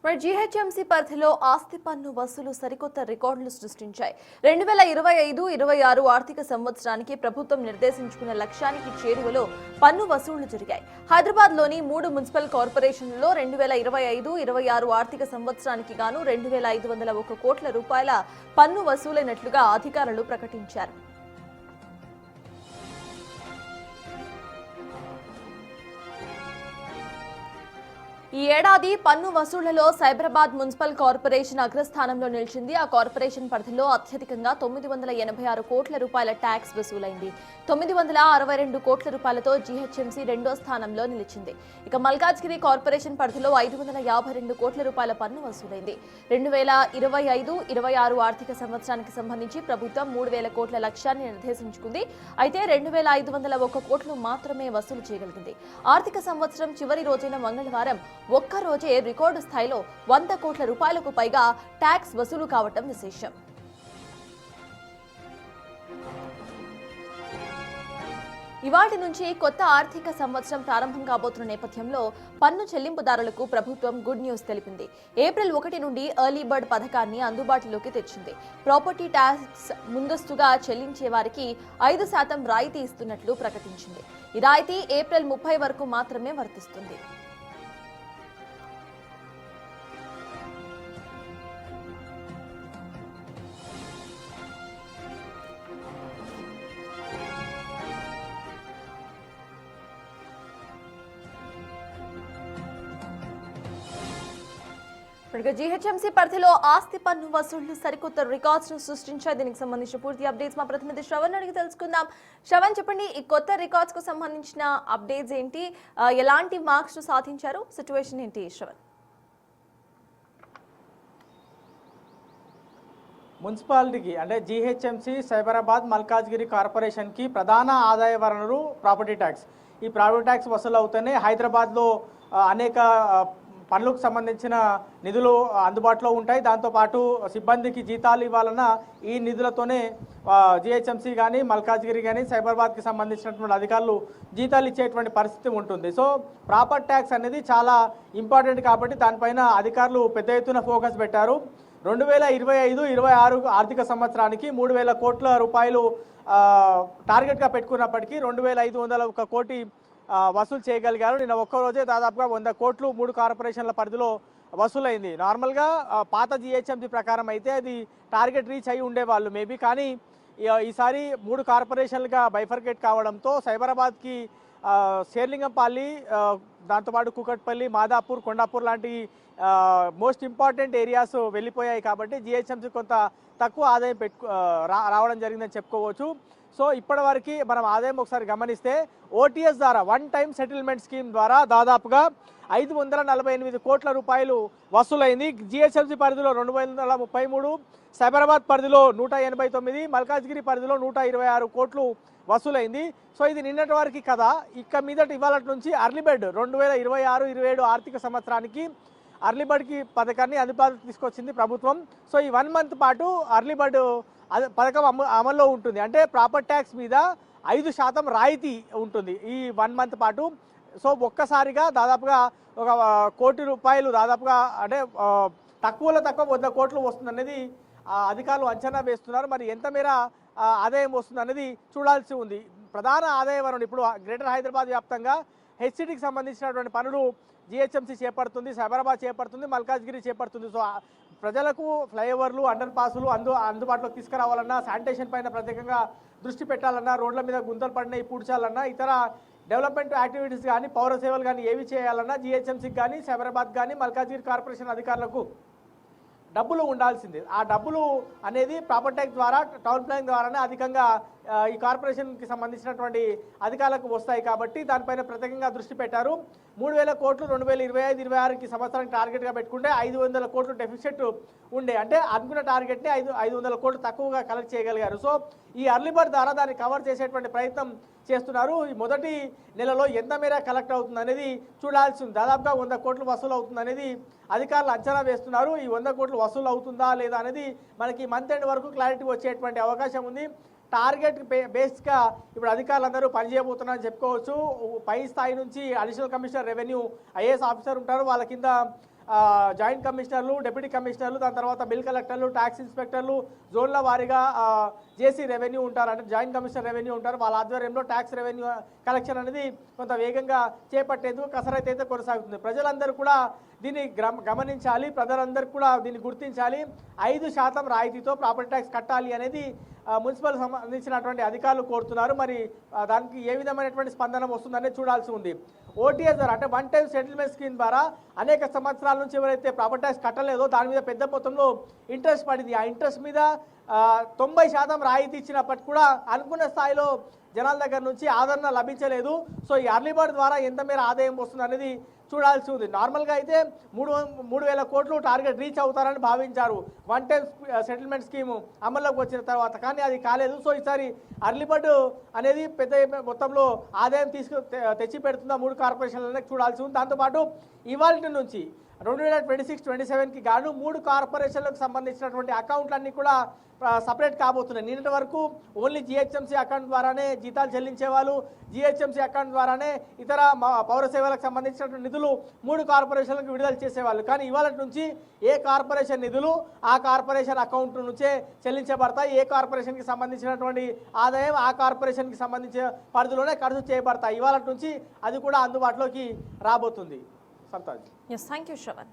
GHMC పరిధిలో ఆస్తి పన్ను వసూలు సరికొత్త రికార్డులు సృష్టించాయి. 2025-26 ఆర్థిక సంవత్సరానికి ప్రభుత్వం నిర్దేశించుకున్న లక్ష్యానికి చేరువలో పన్ను వసూళ్లు జరిగాయి. హైదరాబాద్లోని 3 మున్సిపల్ కార్పొరేషన్లలో 2025-26 ఆర్థిక సంవత్సరానికి గాను 2,501 కోట్ల రూపాయల పన్ను వసూలైనట్లుగా అధికారులు ప్రకటించారు. ఈ ఏడాది పన్ను వసూళ్లలో సైబరాబాద్ మున్సిపల్ కార్పొరేషన్ అగ్రస్థానంలో నిలిచింది. ఆ కార్పొరేషన్ పరిధిలో అత్యధికంగా 986 కోట్ల రూపాయల ట్యాక్స్ వసూలైంది. 962 కోట్ల రూపాయలతో జీహెచ్ఎంసీ రెండో స్థానంలో నిలిచింది. ఇక మల్కాజ్గిరి కార్పొరేషన్ పరిధిలో 552 కోట్ల రూపాయల పన్ను వసూలైంది. 2025-26 ఆర్థిక సంవత్సరానికి సంబంధించి ప్రభుత్వం 3,000 కోట్ల లక్ష్యాన్ని నిర్దేశించుకుంది. అయితే 2,501 కోట్లు మాత్రమే వసూలు చేయగలిగింది. ఆర్థిక సంవత్సరం చివరి రోజైన మంగళవారం ఒక్క రోజే రికార్డు స్థాయిలో 100 కోట్ల రూపాయలకు పైగా ట్యాక్స్ వసూలు కావటం విశేషం. ఇవాటి నుంచి కొత్త ఆర్థిక సంవత్సరం ప్రారంభం కాబోతున్న నేపథ్యంలో పన్ను చెల్లింపుదారులకు ప్రభుత్వం గుడ్ న్యూస్ తెలిపింది. ఏప్రిల్ 1 నుండి ఎర్లీ బర్డ్ పథకాన్ని అందుబాటులోకి తెచ్చింది. ప్రాపర్టీ ట్యాక్స్ ముందస్తుగా చెల్లించే వారికి 5% రాయితీ ఇస్తున్నట్లు ప్రకటించింది. ఈ రాయితీ ఏప్రిల్ 30 వరకు మాత్రమే వర్తిస్తుంది. జీహెచ్ఎంసీ పరిధిలో ఆస్తి పన్ను వసూళ్లు సరికొత్త రికార్డ్స్ ను సృష్టించాయి. దీనికి సంబంధించిన పూర్తి అప్డేట్స్ మా ప్రతినిధి శ్రవణ్ అడిగి తెలుసుకుందాం. శ్రవణ్, చెప్పండి, ఈ కొత్త రికార్డ్స్ కు సంబంధించిన అప్డేట్స్ ఏంటి, ఎలాంటి మార్క్స్ ను సాధించారు, సిచ్యువేషన్ ఏంటి శ్రవణ్? మున్సిపాలిటీకి అంటే జీహెచ్ఎంసీ సైబరాబాద్ మల్కాజ్గిరి కార్పొరేషన్కి ప్రధాన ఆదాయ వనరు ప్రాపర్టీ ట్యాక్స్. ఈ ప్రాపర్టీ ట్యాక్స్ వసూలు అవుతూనే హైదరాబాద్లో అనేక పనులకు సంబంధించిన నిధులు అందుబాటులో ఉంటాయి. దాంతోపాటు సిబ్బందికి జీతాలు ఇవ్వాలన్న ఈ నిధులతోనే జీహెచ్ఎంసీ కానీ మల్కాజ్గిరి కానీ సైబరాబాద్కి సంబంధించినటువంటి అధికారులు జీతాలు ఇచ్చేటువంటి పరిస్థితి ఉంటుంది. సో ప్రాపర్టీ ట్యాక్స్ అనేది చాలా ఇంపార్టెంట్ కాబట్టి దానిపైన అధికారులు పెద్ద ఎత్తున ఫోకస్ పెట్టారు. 2025-26 ఆర్థిక సంవత్సరానికి 3,000 కోట్ల రూపాయలు టార్గెట్గా పెట్టుకున్నప్పటికీ 2,501 కోటి వసూలు చేయగలిగారు. నిన్న ఒక్కరోజే దాదాపుగా 100 కోట్లు 3 కార్పొరేషన్ల పరిధిలో వసూలైంది. నార్మల్గా పాత జీహెచ్ఎంసీ ప్రకారం అయితే అది టార్గెట్ రీచ్ అయి ఉండేవాళ్ళు మేబీ, కానీ ఈసారి 3 కార్పొరేషన్లుగా బైఫర్కేట్ కావడంతో సైబరాబాద్కి శేర్లింగంపల్లి, దాంతోపాటు కూకట్పల్లి, మాదాపూర్, కొండాపూర్ లాంటి మోస్ట్ ఇంపార్టెంట్ ఏరియాస్ వెళ్ళిపోయాయి. కాబట్టి జీహెచ్ఎంసీ కొంత తక్కువ ఆదాయం రావడం జరిగిందని చెప్పుకోవచ్చు. సో ఇప్పటివరకు మనం ఆదాయం ఒకసారి గమనిస్తే ఓటీఎస్ ద్వారా వన్ టైం సెటిల్మెంట్ స్కీమ్ ద్వారా దాదాపుగా 548 కోట్ల రూపాయలు వసూలైంది. జీహెచ్ఎంసీ పరిధిలో 233, సైబరాబాద్ పరిధిలో 189, మల్కాజ్గిరి పరిధిలో 126 కోట్లు వసూలైంది. సో ఇది నిన్నటి వరకు కదా. ఇక మీదట ఇవాళ నుంచి అర్లీ బర్డ్ 2026-27 ఆర్థిక సంవత్సరానికి అర్లీ బర్డ్కి పథకాన్ని అందుబాటులోకి తీసుకొచ్చింది ప్రభుత్వం. సో ఈ 1 మంత్ పాటు అర్లీ బర్డ్ పథకం అమల్లో ఉంటుంది. అంటే ప్రాపర్టీ ట్యాక్స్ మీద 5% రాయితీ ఉంటుంది ఈ 1 మంత్ పాటు. సో ఒక్కసారిగా దాదాపుగా 1 కోటి రూపాయలు దాదాపుగా అంటే తక్కువలో తక్కువ 100 కోట్లు వస్తుందనేది అధికారులు అంచనా వేస్తున్నారు. మరి ఎంత మేర ఆదాయం వస్తుందనేది చూడాల్సి ఉంది. ప్రధాన ఆదాయ వనరు ఇప్పుడు గ్రేటర్ హైదరాబాద్ వ్యాప్తంగా హెచ్సిటీకి సంబంధించినటువంటి పనులు జీహెచ్ఎంసీ చేపడుతుంది, సైబరాబాద్ చేపడుతుంది, మల్కాజ్గిరి చేపడుతుంది. సో ప్రజలకు ఫ్లైఓవర్లు, అండర్ పాసులు అందుబాటులోకి తీసుకురావాలన్నా, శానిటేషన్ పైన ప్రత్యేకంగా దృష్టి పెట్టాలన్నా, రోడ్ల మీద గుంతలు పడినవి పూడ్చాలన్నా, ఇతర డెవలప్మెంట్ యాక్టివిటీస్ కానీ పౌర సేవలు కానీ ఏవి చేయాలన్నా జీహెచ్ఎంసీకి కానీ సైబరాబాద్ కానీ మల్కాజ్గిరి కార్పొరేషన్ అధికారులకు డబ్బులు ఉండాల్సిందే. ఆ డబ్బులు అనేది ప్రాపర్టీ ట్యాక్స్ ద్వారా, టౌన్ ప్లానింగ్ ద్వారానే అధికంగా ఈ కార్పొరేషన్కి సంబంధించినటువంటి అధికారులకు వస్తాయి. కాబట్టి దానిపైన ప్రత్యేకంగా దృష్టి పెట్టారు. 3,000 కోట్లు 2025-26కి సంవత్సరానికి టార్గెట్గా పెట్టుకుంటే 500 కోట్లు డెఫిసిట్ ఉండే, అంటే అనుకున్న టార్గెట్ని 500 కోట్లు తక్కువగా కలెక్ట్ చేయగలిగారు. సో ఈ అర్లీ బర్డ్ ద్వారా దాన్ని కవర్ చేసేటువంటి ప్రయత్నం చేస్తున్నారు. ఈ మొదటి నెలలో ఎంత మేర కలెక్ట్ అవుతుంది అనేది చూడాల్సి ఉంది. దాదాపుగా 100 కోట్లు వసూలు అవుతుంది అనేది అధికారులు అంచనా వేస్తున్నారు. ఈ 100 కోట్లు వసూలు అవుతుందా లేదా అనేది మనకి మంత్ ఎండ్ వరకు క్లారిటీ వచ్చేటువంటి అవకాశం ఉంది. టార్గెట్ బేస్గా ఇప్పుడు అధికారులందరూ పనిచేయబోతున్నారని చెప్పుకోవచ్చు. పై స్థాయి నుంచి additional commissioner revenue IAS officer ఉంటారు, వాళ్ళ కింద జాయింట్ కమిషనర్లు, డిప్యూటీ కమిషనర్లు, దాని తర్వాత బిల్ కలెక్టర్లు, ట్యాక్స్ ఇన్స్పెక్టర్లు, జోన్ల వారీగా జేసీ రెవెన్యూ ఉంటారు, అంటే జాయింట్ కమిషనర్ రెవెన్యూ ఉంటారు. వాళ్ళ ఆధ్వర్యంలో ట్యాక్స్ రెవెన్యూ కలెక్షన్ అనేది కొంత వేగంగా చేపట్టేందుకు కసరత్తు అయితే కొనసాగుతుంది. ప్రజలందరూ కూడా దీన్ని గమనించాలి, ప్రజలందరూ కూడా దీన్ని గుర్తించాలి. 5% రాయితీతో ప్రాపర్టీ ట్యాక్స్ కట్టాలి అనేది మున్సిపల్ సంబంధించినటువంటి అధికారులు కోరుతున్నారు. మరి దానికి ఏ విధమైనటువంటి స్పందన వస్తుందనేది చూడాల్సి ఉంది. ఓటీఎస్ ద్వారా అంటే వన్ టైం సెటిల్మెంట్ స్కీమ్ ద్వారా అనేక సంవత్సరాల నుంచి ఎవరైతే ప్రాపర్టీ ట్యాక్స్ కట్టలేదో దాని మీద పెద్ద మొత్తంలో ఇంట్రెస్ట్ పడింది. ఆ ఇంట్రెస్ట్ మీద 90% రాయితీ ఇచ్చినప్పటికీ కూడా అనుకున్న స్థాయిలో జనాల దగ్గర నుంచి ఆదరణ లభించలేదు. సో ఈ అర్లీ బర్డ్ ద్వారా ఎంత మేర ఆదాయం వస్తుంది అనేది చూడాల్సి ఉంది. నార్మల్గా అయితే 3,000 కోట్లు టార్గెట్ రీచ్ అవుతారని భావించారు వన్ టైం సెటిల్మెంట్ స్కీమ్ అమల్లోకి వచ్చిన తర్వాత, కానీ అది కాలేదు. సో ఈసారి అర్లీ బర్డ్ అనేది పెద్ద మొత్తంలో ఆదాయం తెచ్చి పెడుతుందా 3 కార్పొరేషన్లనే చూడాల్సి ఉంది. దాంతోపాటు ఇవాళ నుంచి 2026-27కి గాను 3 కార్పొరేషన్లకు సంబంధించినటువంటి అకౌంట్లన్నీ కూడా సపరేట్ కాబోతున్నాయి. నిన్నటి వరకు ఓన్లీ జిహెచ్ఎంసీ అకౌంట్ ద్వారానే జీతాలు చెల్లించేవాళ్ళు, జిహెచ్ఎంసీ అకౌంట్ ద్వారానే ఇతర పౌర సేవలకు సంబంధించినటువంటి నిధులు 3 కార్పొరేషన్లకు విడుదల చేసేవాళ్ళు. కానీ ఇవాళ నుంచి ఏ కార్పొరేషన్ నిధులు ఆ కార్పొరేషన్ అకౌంట్ నుంచే చెల్లించబడతాయి. ఏ కార్పొరేషన్కి సంబంధించినటువంటి ఆదాయం ఆ కార్పొరేషన్కి సంబంధించిన పరిధిలోనే ఖర్చు చేయబడతాయి. ఇవాళ నుంచి అది కూడా అందుబాటులోకి రాబోతుంది. సంతాజ్. Yes, thank you, Shravan.